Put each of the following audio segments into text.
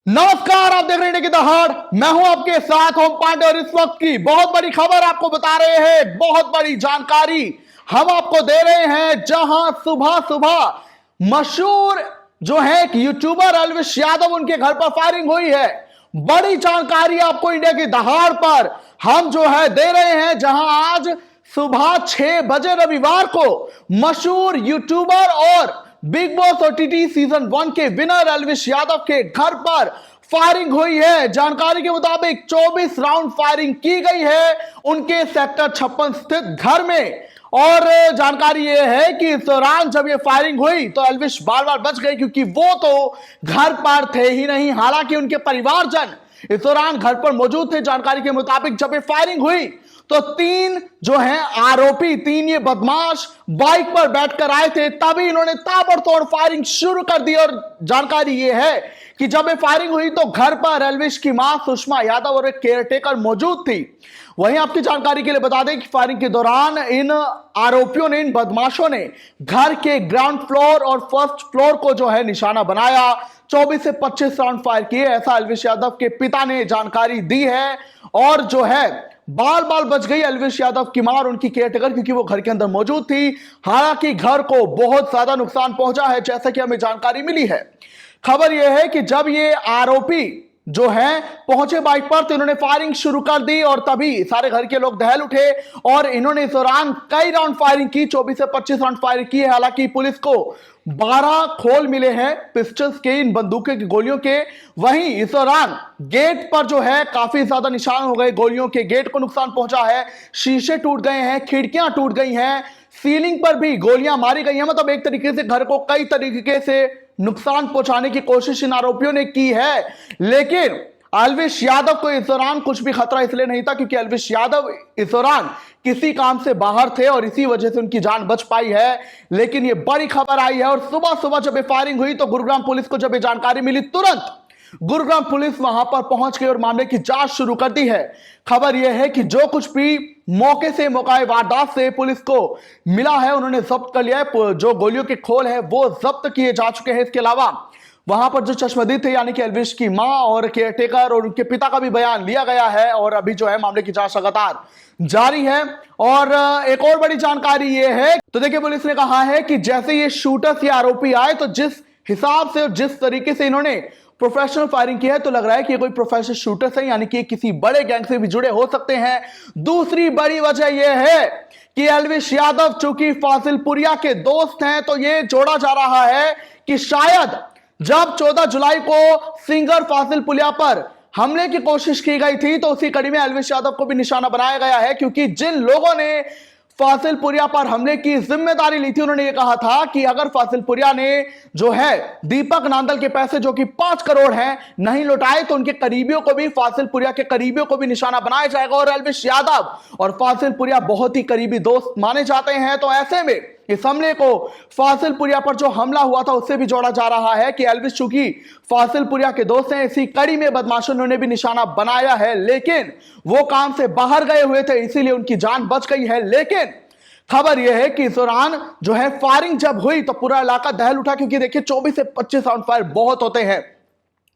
नमस्कार, आप देख रहे हैं की दहाड़। मैं हूं आपके साथ ओम पांडे और इस वक्त की बहुत बड़ी खबर आपको बता रहे हैं। बहुत बड़ी जानकारी हम आपको दे रहे हैं, जहां सुबह सुबह मशहूर जो है एक यूट्यूबर एल्विश यादव, उनके घर पर फायरिंग हुई है। बड़ी जानकारी आपको इंडिया की दहाड़ पर हम जो है दे रहे हैं, जहां आज सुबह 6 बजे रविवार को मशहूर यूट्यूबर और बिग बॉस ओटीटी सीजन 1 के विनर एल्विश यादव के घर पर फायरिंग हुई है। जानकारी के मुताबिक 24 राउंड फायरिंग की गई है उनके सेक्टर 56 स्थित घर में। और जानकारी यह है कि इस दौरान जब यह फायरिंग हुई तो एल्विश बार बार बच गए, क्योंकि वो तो घर पर थे ही नहीं। हालांकि उनके परिवारजन इस दौरान घर पर मौजूद थे। जानकारी के मुताबिक जब ये फायरिंग हुई तो 3 जो हैं आरोपी, 3 ये बदमाश बाइक पर बैठकर आए थे, तभी इन्होंने ताबड़तोड़ फायरिंग शुरू कर दी। और जानकारी ये है कि जब ये फायरिंग हुई तो घर पर एल्विश की मां सुषमा यादव और एक केयरटेकर मौजूद थी। वहीं आपकी जानकारी के लिए बता दें कि फायरिंग के दौरान इन आरोपियों ने, इन बदमाशों ने घर के ग्राउंड फ्लोर और फर्स्ट फ्लोर को जो है निशाना बनाया। 24 से 25 राउंड फायर किए, ऐसा एल्विश यादव के पिता ने जानकारी दी है। और जो है बाल बाल बच गई एल्विश यादव की मां और उनकी केयरटेकर, क्योंकि वो घर के अंदर मौजूद थी। हालांकि घर को बहुत ज्यादा नुकसान पहुंचा है, जैसा कि हमें जानकारी मिली है। खबर यह है कि जब ये आरोपी जो हैं पहुंचे बाइक पर तो इन्होंने फायरिंग शुरू कर दी और तभी सारे घर के लोग दहल उठे और इन्होंने इस दौरान कई राउंड फायरिंग की, 24 से 25 राउंड फायरिंग की है। हालांकि पुलिस को 12 खोल मिले हैं पिस्टल्स के, इन बंदूकों की गोलियों के। वहीं इस दौरान गेट पर जो है काफी ज्यादा निशान हो गए, गोलियों के गेट को नुकसान पहुंचा है, शीशे टूट गए हैं, खिड़कियां टूट गई हैं, सीलिंग पर भी गोलियां मारी गई हैं। मतलब एक तरीके से घर को कई तरीके से नुकसान पहुंचाने की कोशिश इन आरोपियों ने की है। लेकिन एल्विश यादव को इस दौरान कुछ भी खतरा इसलिए नहीं था क्योंकि एल्विश यादव इस दौरान किसी काम से बाहर थे और इसी वजह से उनकी जान बच पाई है। लेकिन यह बड़ी खबर आई है और सुबह सुबह जब ये फायरिंग हुई तो गुरुग्राम पुलिस को जब ये जानकारी मिली, तुरंत गुरुग्राम पुलिस वहां पर पहुंच गई और मामले की जांच शुरू कर दी है। खबर यह है कि जो कुछ भी मौके से, मौके वारदात से पुलिस को मिला है उन्होंने जब्त कर लिया है। जो गोलियों के खोल है वो जब्त किए जा चुके हैं। इसके अलावा वहां पर जो चश्मदीद थे, यानी कि एल्विश की मां और केयरटेकर और उनके पिता का भी बयान लिया गया है और अभी जो है मामले की जांच लगातार जारी है। और एक और बड़ी जानकारी ये है, तो देखिए पुलिस ने कहा है कि जैसे ये शूटर्स, ये आरोपी आए तो जिस हिसाब से और जिस तरीके से इन्होंने प्रोफेशनल फायरिंग की है तो लग रहा है कि कोई प्रोफेशनल शूटर्स है, यानी कि किसी बड़े गैंग से भी जुड़े हो सकते हैं। दूसरी बड़ी वजह यह है कि एल्विश यादव चूंकि फासिलपुरिया के दोस्त हैं तो यह जोड़ा जा रहा है कि शायद जब 14 जुलाई को सिंगर फासिलपुरिया पर हमले की कोशिश की गई थी तो उसी कड़ी में एल्विश यादव को भी निशाना बनाया गया है, क्योंकि जिन लोगों ने फासिलपुरिया पर हमले की जिम्मेदारी ली थी उन्होंने ये कहा था कि अगर फासिलपुरिया ने जो है दीपक नांदल के पैसे जो कि 5 करोड़ हैं नहीं लौटाए तो उनके करीबियों को भी, फासिलपुरिया के करीबियों को भी निशाना बनाया जाएगा। और एल्विश यादव और फासिलपुरिया बहुत ही करीबी दोस्त माने जाते हैं, तो ऐसे में इस हमले को फासिलपुरिया पर जो हमला हुआ था उससे भी जोड़ा जा रहा है कि एल्विश चूंकि फासिलपुरिया के दोस्त हैं, इसी कड़ी में बदमाशों ने भी निशाना बनाया है। लेकिन वो काम से बाहर गए हुए थे, इसीलिए उनकी जान बच गई है। लेकिन खबर यह है कि इस दौरान जो है फायरिंग जब हुई तो पूरा इलाका दहल उठा, क्योंकि देखिए 24 से 25 राउंड फायर बहुत होते हैं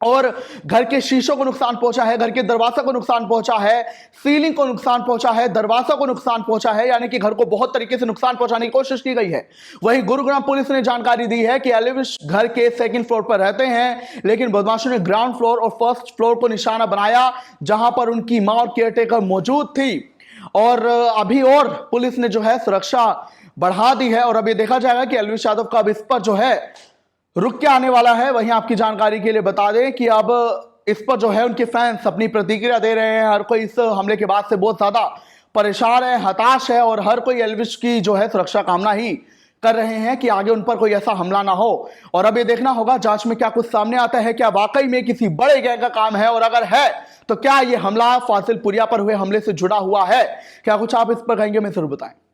और घर के शीशों को नुकसान पहुंचा है, घर के दरवाजा को नुकसान पहुंचा है, सीलिंग को नुकसान पहुंचा है, दरवाजा को नुकसान पहुंचा है, यानी कि घर को बहुत तरीके से नुकसान पहुंचाने की कोशिश की गई है। वहीं गुरुग्राम पुलिस ने जानकारी दी है कि एल्विश घर के 2nd फ्लोर पर रहते हैं, लेकिन बदमाशों ने ग्राउंड फ्लोर और फर्स्ट फ्लोर को निशाना बनाया, जहां पर उनकी मां और केयरटेकर मौजूद थी। और अभी और पुलिस ने जो है सुरक्षा बढ़ा दी है और अब ये देखा जाएगा कि एल्विश यादव का अब इस पर जो है रुक के आने वाला है। वहीं आपकी जानकारी के लिए बता दें कि अब इस पर जो है उनके फैंस अपनी प्रतिक्रिया दे रहे हैं। हर कोई इस हमले के बाद से बहुत ज्यादा परेशान है, हताश है और हर कोई एल्विश की जो है सुरक्षा कामना ही कर रहे हैं कि आगे उन पर कोई ऐसा हमला ना हो। और अब ये देखना होगा जांच में क्या कुछ सामने आता है, क्या वाकई में किसी बड़े गैंग का काम है, और अगर है तो क्या ये हमला फासिलपुरिया पर हुए हमले से जुड़ा हुआ है। क्या कुछ आप इस पर कहेंगे, मैं जरूर बताएं।